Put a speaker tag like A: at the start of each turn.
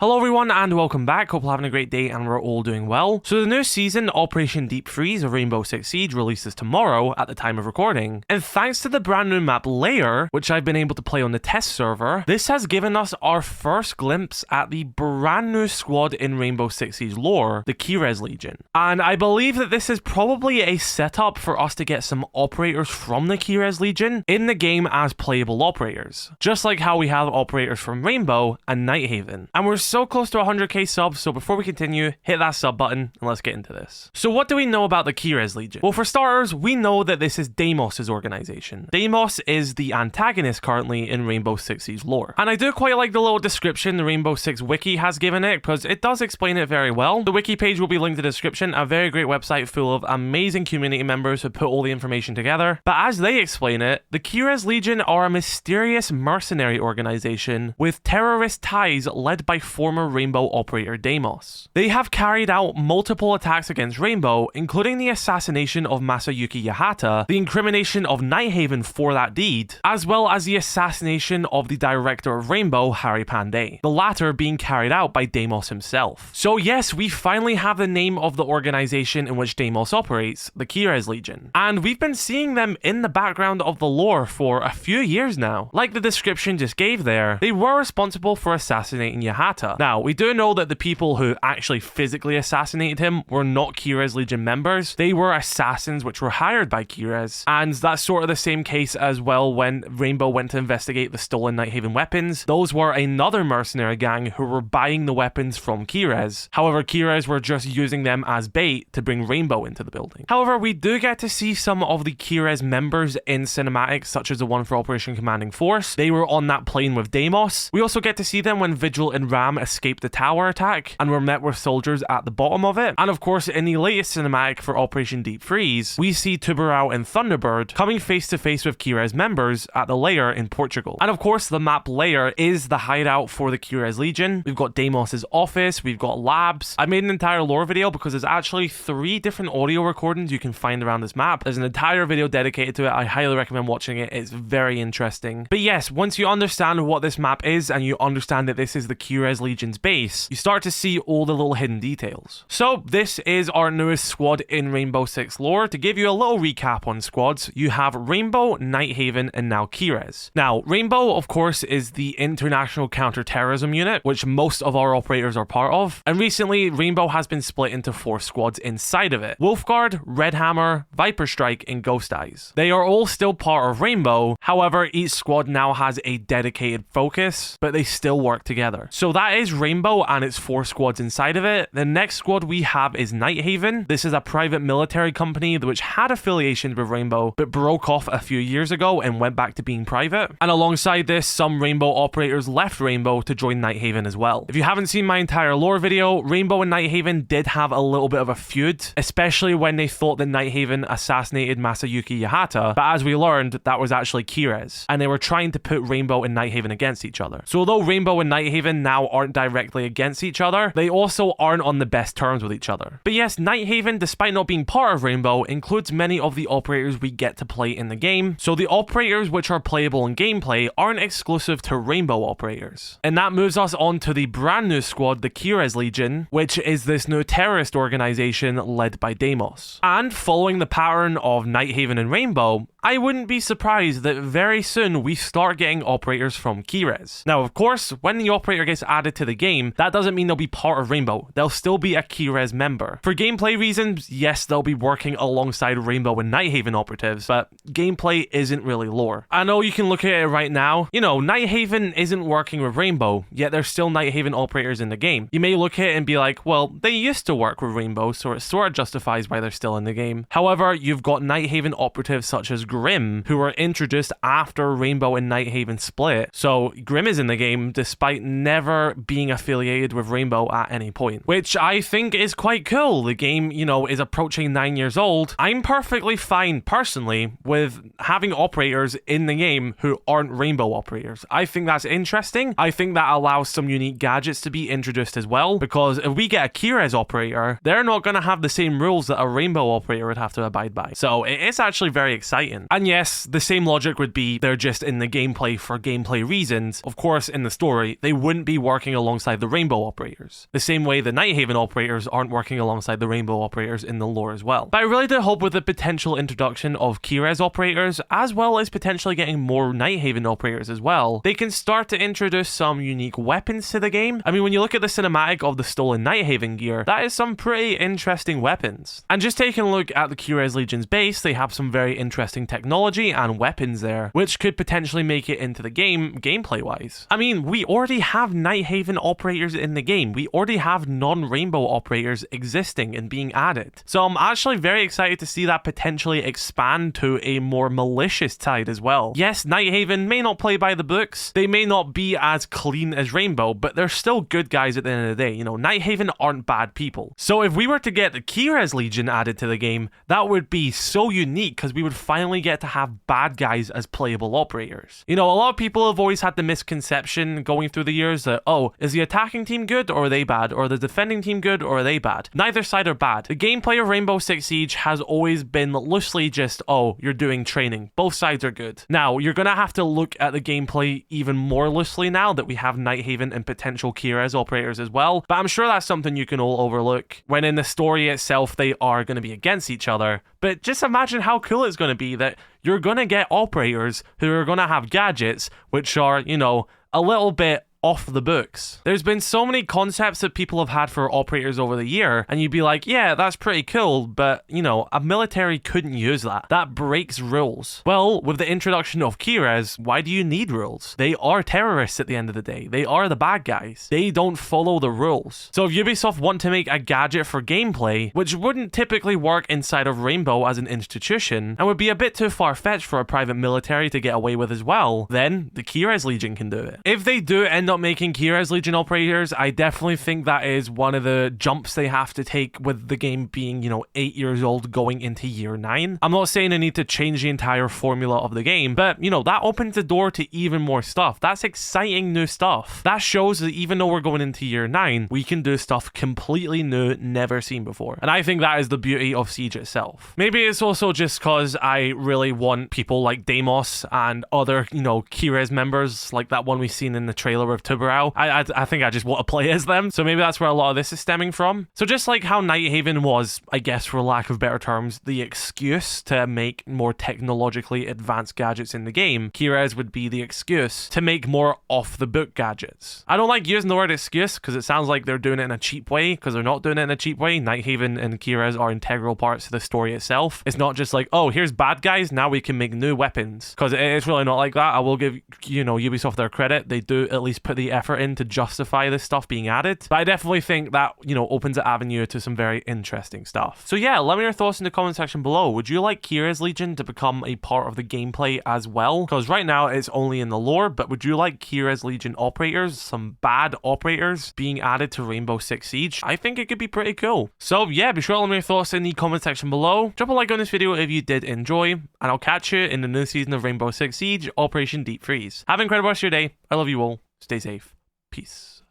A: Hello everyone and welcome back, hope you're having a great day and we're all doing well. So the new season, Operation Deep Freeze of Rainbow Six Siege, releases tomorrow at the time of recording. And thanks to the brand new map Layer, which I've been able to play on the test server, this has given us our first glimpse at the brand new squad in Rainbow Six Siege lore, the Keres Legion. And I believe that this is probably a setup for us to get some operators from the Keres Legion in the game as playable operators. Just like how we have operators from Rainbow and Nighthaven. And we're so close to 100k subs, so before we continue, hit that sub button and let's get into this. So what do we know about the Keres Legion? Well, for starters, we know that this is Deimos' organization. Deimos is the antagonist currently in Rainbow Six Siege lore. And I do quite like the little description the Rainbow Six wiki has given it, because it does explain it very well. The wiki page will be linked in the description, a very great website full of amazing community members who put all the information together. But as they explain it, the Keres Legion are a mysterious mercenary organization with terrorist ties led by former Rainbow operator Deimos. They have carried out multiple attacks against Rainbow, including the assassination of Masayuki Yahata, the incrimination of Nighthaven for that deed, as well as the assassination of the director of Rainbow, Harry Pandey, the latter being carried out by Deimos himself. So yes, we finally have the name of the organization in which Deimos operates, the Keres Legion. And we've been seeing them in the background of the lore for a few years now. Like the description just gave there, they were responsible for assassinating Yahata. Now, we do know that the people who actually physically assassinated him were not Keres Legion members. They were assassins which were hired by Keres. And that's sort of the same case as well when Rainbow went to investigate the stolen Nighthaven weapons. Those were another mercenary gang who were buying the weapons from Keres. However, Keres were just using them as bait to bring Rainbow into the building. However, we do get to see some of the Keres members in cinematics, such as the one for Operation Commanding Force. They were on that plane with Deimos. We also get to see them when Vigil and Ram escaped the tower attack and were met with soldiers at the bottom of it. And of course, in the latest cinematic for Operation Deep Freeze, we see Tubarão and Thunderbird coming face to face with Keres members at the Lair in Portugal. And of course, the map Lair is the hideout for the Keres Legion. We've got Deimos' office, we've got labs. I made an entire lore video because there's actually 3 different audio recordings you can find around this map. There's an entire video dedicated to it. I highly recommend watching it. It's very interesting. But yes, once you understand what this map is and you understand that this is the Keres Legion's base, you start to see all the little hidden details. So this is our newest squad in Rainbow Six lore. To give you a little recap on squads, you have Rainbow, Nighthaven, and now Keres. Now, Rainbow, of course, is the international counter-terrorism unit, which most of our operators are part of. And recently, Rainbow has been split into 4 squads inside of it. Wolfguard, redhammer, viperstrike, and ghosteyes. They are all still part of Rainbow. However, each squad now has a dedicated focus, but they still work together. So that is Rainbow and its 4 squads inside of it. The next squad we have is Nighthaven. This is a private military company which had affiliations with Rainbow, but broke off a few years ago and went back to being private. And alongside this, some Rainbow operators left Rainbow to join Nighthaven as well. If you haven't seen my entire lore video, Rainbow and Nighthaven did have a little bit of a feud, especially when they thought that Nighthaven assassinated Masayuki Yahata, but as we learned, that was actually Keres, and they were trying to put Rainbow and Nighthaven against each other. So although Rainbow and Nighthaven now aren't directly against each other, they also aren't on the best terms with each other. But yes, Nighthaven, despite not being part of Rainbow, includes many of the operators we get to play in the game, so the operators which are playable in gameplay aren't exclusive to Rainbow operators. And that moves us on to the brand new squad, the Keres Legion, which is this new terrorist organization led by Deimos. And following the pattern of Nighthaven and Rainbow, I wouldn't be surprised that very soon we start getting operators from Keres. Now, of course, when the operator gets added to the game, that doesn't mean they'll be part of Rainbow. They'll still be a Keres member. For gameplay reasons, yes, they'll be working alongside Rainbow and Nighthaven operatives, but gameplay isn't really lore. I know you can look at it right now. You know, Nighthaven isn't working with Rainbow, yet there's still Nighthaven operators in the game. You may look at it and be like, well, they used to work with Rainbow, so it sort of justifies why they're still in the game. However, you've got Nighthaven operatives such as Grim, who were introduced after Rainbow and Nighthaven split. So Grim is in the game despite never being affiliated with Rainbow at any point, which I think is quite cool. The game, you know, is approaching 9 years old. I'm perfectly fine personally with having operators in the game who aren't Rainbow operators. I think that's interesting. I think that allows some unique gadgets to be introduced as well, because if we get a Keres operator, they're not going to have the same rules that a Rainbow operator would have to abide by. So it's actually very exciting. opinion. And yes, the same logic would be they're just in the gameplay for gameplay reasons. Of course, in the story, they wouldn't be working alongside the Rainbow operators. The same way the Nighthaven operators aren't working alongside the Rainbow operators in the lore as well. But I really do hope with the potential introduction of Keres operators, as well as potentially getting more Nighthaven operators as well, they can start to introduce some unique weapons to the game. I mean, when you look at the cinematic of the stolen Nighthaven gear, that is some pretty interesting weapons. And just taking a look at the Keres Legion's base, they have some very interesting technology and weapons there, which could potentially make it into the game gameplay-wise. I mean, we already have Nighthaven operators in the game. We already have non-Rainbow operators existing and being added. So I'm actually very excited to see that potentially expand to a more malicious side as well. Yes, Nighthaven may not play by the books, they may not be as clean as Rainbow, but they're still good guys at the end of the day. You know, Nighthaven aren't bad people. So if we were to get the Keres Legion added to the game, that would be so unique because we would finally get to have bad guys as playable operators. You know, a lot of people have always had the misconception going through the years that, oh, is the attacking team good or are they bad? Or the defending team good or are they bad? Neither side are bad. The gameplay of Rainbow Six Siege has always been loosely just, oh, you're doing training. Both sides are good. Now, you're going to have to look at the gameplay even more loosely now that we have Nighthaven and potential Keres operators as well, but I'm sure that's something you can all overlook when in the story itself they are going to be against each other. But just imagine how cool it's going to be that you're going to get operators who are going to have gadgets which are, you know, a little bit off the books. There's been so many concepts that people have had for operators over the year, and you'd be like, yeah, that's pretty cool, but, you know, a military couldn't use that. That breaks rules. Well, with the introduction of Keres, why do you need rules? They are terrorists at the end of the day. They are the bad guys. They don't follow the rules. So if Ubisoft want to make a gadget for gameplay, which wouldn't typically work inside of Rainbow as an institution, and would be a bit too far-fetched for a private military to get away with as well, then the Keres Legion can do it. If they do end up making Keres Legion operators, I definitely think that is one of the jumps they have to take with the game being, you know, 8 years old going into year 9. I'm not saying they need to change the entire formula of the game, but, you know, that opens the door to even more stuff. That's exciting new stuff. That shows that even though we're going into year 9, we can do stuff completely new, never seen before. And I think that is the beauty of Siege itself. Maybe it's also just because I really want people like Deimos and other, you know, Keres members, like that one we've seen in the trailer of Tubarao. I think I just want to play as them. So maybe that's where a lot of this is stemming from. So just like how Nighthaven was, I guess for lack of better terms, the excuse to make more technologically advanced gadgets in the game, Keres would be the excuse to make more off-the-book gadgets. I don't like using the word excuse because it sounds like they're doing it in a cheap way, because they're not doing it in a cheap way. Nighthaven and Keres are integral parts to the story itself. It's not just like, oh, here's bad guys, now we can make new weapons. Because it's really not like that. I will give, you know, Ubisoft their credit. They do at least put the effort in to justify this stuff being added. But I definitely think that, you know, opens an avenue to some very interesting stuff. So yeah, let me know your thoughts in the comment section below. Would you like Keres Legion to become a part of the gameplay as well? Because right now it's only in the lore, but would you like Keres Legion operators, some bad operators, being added to Rainbow Six Siege? I think it could be pretty cool. So yeah, be sure to let me know your thoughts in the comment section below. Drop a like on this video if you did enjoy, and I'll catch you in the new season of Rainbow Six Siege, Operation Deep Freeze. Have an incredible rest of your day. I love you all. Stay safe. Peace.